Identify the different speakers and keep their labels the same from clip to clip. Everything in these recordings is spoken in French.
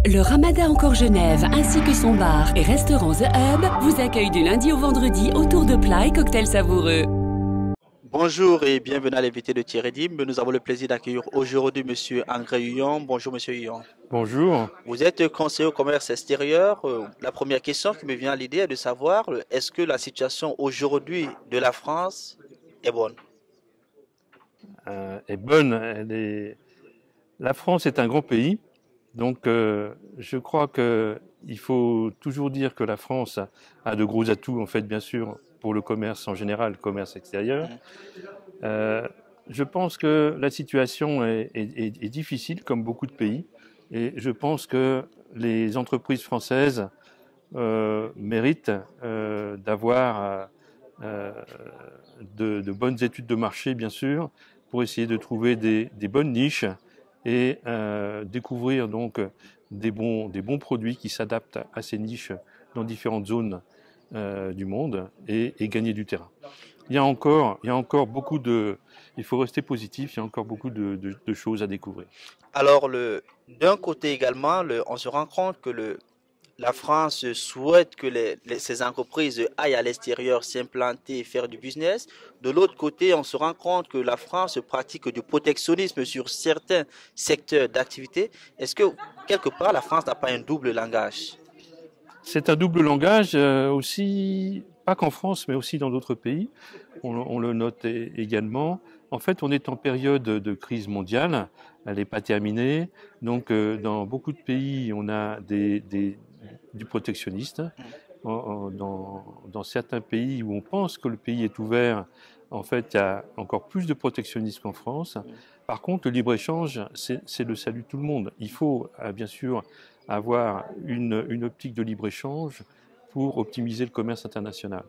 Speaker 1: Le Ramada Encore Genève, ainsi que son bar et restaurant The Hub, vous accueillent du lundi au vendredi autour de plats et cocktails savoureux.
Speaker 2: Bonjour et bienvenue à l'invité de Thierry Dim. Nous avons le plaisir d'accueillir aujourd'hui Monsieur André Huyon. Bonjour Monsieur Huyon.
Speaker 3: Bonjour.
Speaker 2: Vous êtes conseiller au commerce extérieur. La première question qui me vient à l'idée est de savoir est-ce que la situation aujourd'hui de la France est bonne?
Speaker 3: Est bonne. La France est un grand pays, donc je crois qu'il faut toujours dire que la France a de gros atouts, en fait, bien sûr, pour le commerce en général, le commerce extérieur. Je pense que la situation est difficile, comme beaucoup de pays, et je pense que les entreprises françaises méritent d'avoir de bonnes études de marché, bien sûr, pour essayer de trouver des bonnes niches et découvrir donc des bons produits qui s'adaptent à ces niches dans différentes zones du monde et gagner du terrain. Il y a encore beaucoup de... Il faut rester positif, il y a encore beaucoup de choses à découvrir.
Speaker 2: Alors, d'un côté également, on se rend compte que la France souhaite que ces entreprises aillent à l'extérieur s'implanter et faire du business. De l'autre côté, on se rend compte que la France pratique du protectionnisme sur certains secteurs d'activité. Est-ce que, quelque part, la France n'a pas un double langage?
Speaker 3: C'est un double langage aussi, pas qu'en France, mais aussi dans d'autres pays. On le note également. En fait, on est en période de crise mondiale. Elle n'est pas terminée. Donc, dans beaucoup de pays, on a du protectionniste. Dans certains pays où on pense que le pays est ouvert, en fait, il y a encore plus de protectionnisme qu'en France. Par contre, le libre-échange, c'est le salut de tout le monde. Il faut, bien sûr, avoir une optique de libre-échange pour optimiser le commerce international.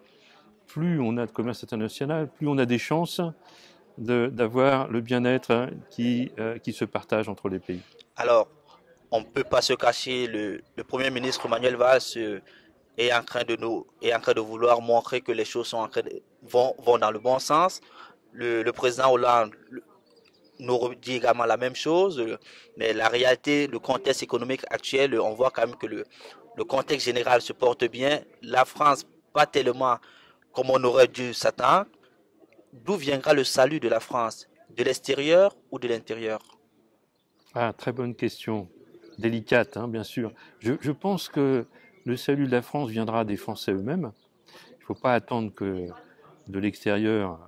Speaker 3: Plus on a de commerce international, plus on a des chances d'avoir le bien-être qui se partage entre les pays.
Speaker 2: Alors, on ne peut pas se cacher, le Premier ministre Manuel Valls est en train de vouloir montrer que les choses vont dans le bon sens. Le président Hollande nous dit également la même chose, mais la réalité, le contexte économique actuel, on voit quand même que le contexte général se porte bien. La France, pas tellement comme on aurait dû s'attendre. D'où viendra le salut de la France? De l'extérieur ou de l'intérieur?
Speaker 3: Ah, très bonne question. Délicate, hein, bien sûr. Je pense que le salut de la France viendra des Français eux-mêmes. Il ne faut pas attendre que de l'extérieur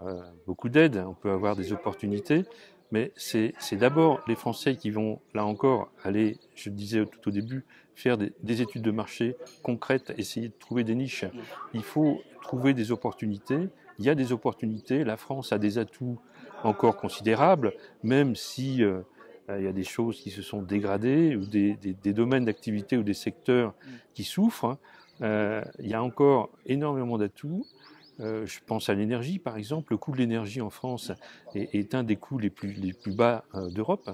Speaker 3: beaucoup d'aide. On peut avoir des opportunités. Mais c'est d'abord les Français qui vont, là encore, aller, je le disais tout au début, faire des études de marché concrètes, essayer de trouver des niches. Il faut trouver des opportunités. Il y a des opportunités. La France a des atouts encore considérables, même si il y a des choses qui se sont dégradées, ou des domaines d'activité ou des secteurs qui souffrent. Il y a encore énormément d'atouts. Je pense à l'énergie, par exemple. Le coût de l'énergie en France est un des coûts les plus bas d'Europe.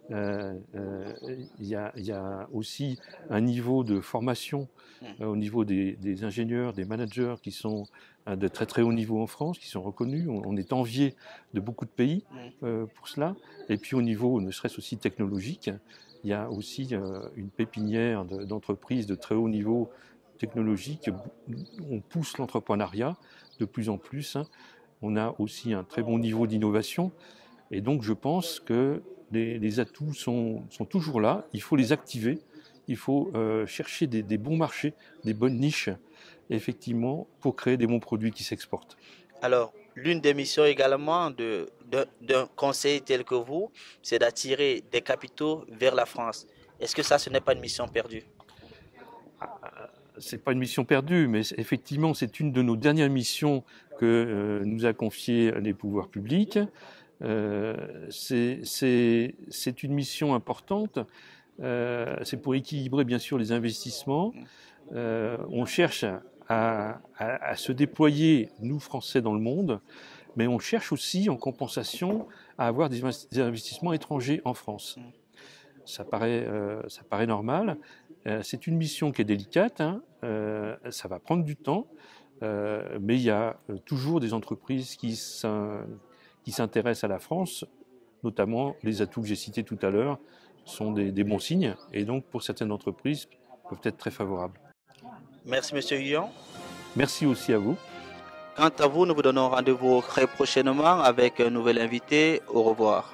Speaker 3: Il y a aussi un niveau de formation au niveau des ingénieurs, des managers qui sont de très très haut niveau en France, qui sont reconnus. On est envié de beaucoup de pays pour cela. Et puis au niveau, ne serait-ce aussi technologique, il y a aussi une pépinière d'entreprises de très haut niveau technologique. On pousse l'entrepreneuriat de plus en plus. On a aussi un très bon niveau d'innovation. Et donc, je pense que les atouts sont toujours là. Il faut les activer. Il faut chercher des bons marchés, des bonnes niches, effectivement, pour créer des bons produits qui s'exportent.
Speaker 2: Alors, l'une des missions également d'un conseiller tel que vous, c'est d'attirer des capitaux vers la France. Est-ce que ça, ce n'est pas une mission perdue?
Speaker 3: C'est pas une mission perdue, mais effectivement, c'est une de nos dernières missions que nous a confiées les pouvoirs publics. C'est une mission importante. C'est pour équilibrer, bien sûr, les investissements. On cherche à se déployer, nous, Français, dans le monde, mais on cherche aussi, en compensation, à avoir des investissements étrangers en France. Ça paraît normal. C'est une mission qui est délicate, hein. Ça va prendre du temps, mais il y a toujours des entreprises qui s'intéressent à la France, notamment les atouts que j'ai cités tout à l'heure, sont des bons signes et donc pour certaines entreprises peuvent être très favorables.
Speaker 2: Merci Monsieur Huillon.
Speaker 3: Merci aussi à vous.
Speaker 2: Quant à vous, nous vous donnons rendez-vous très prochainement avec un nouvel invité. Au revoir.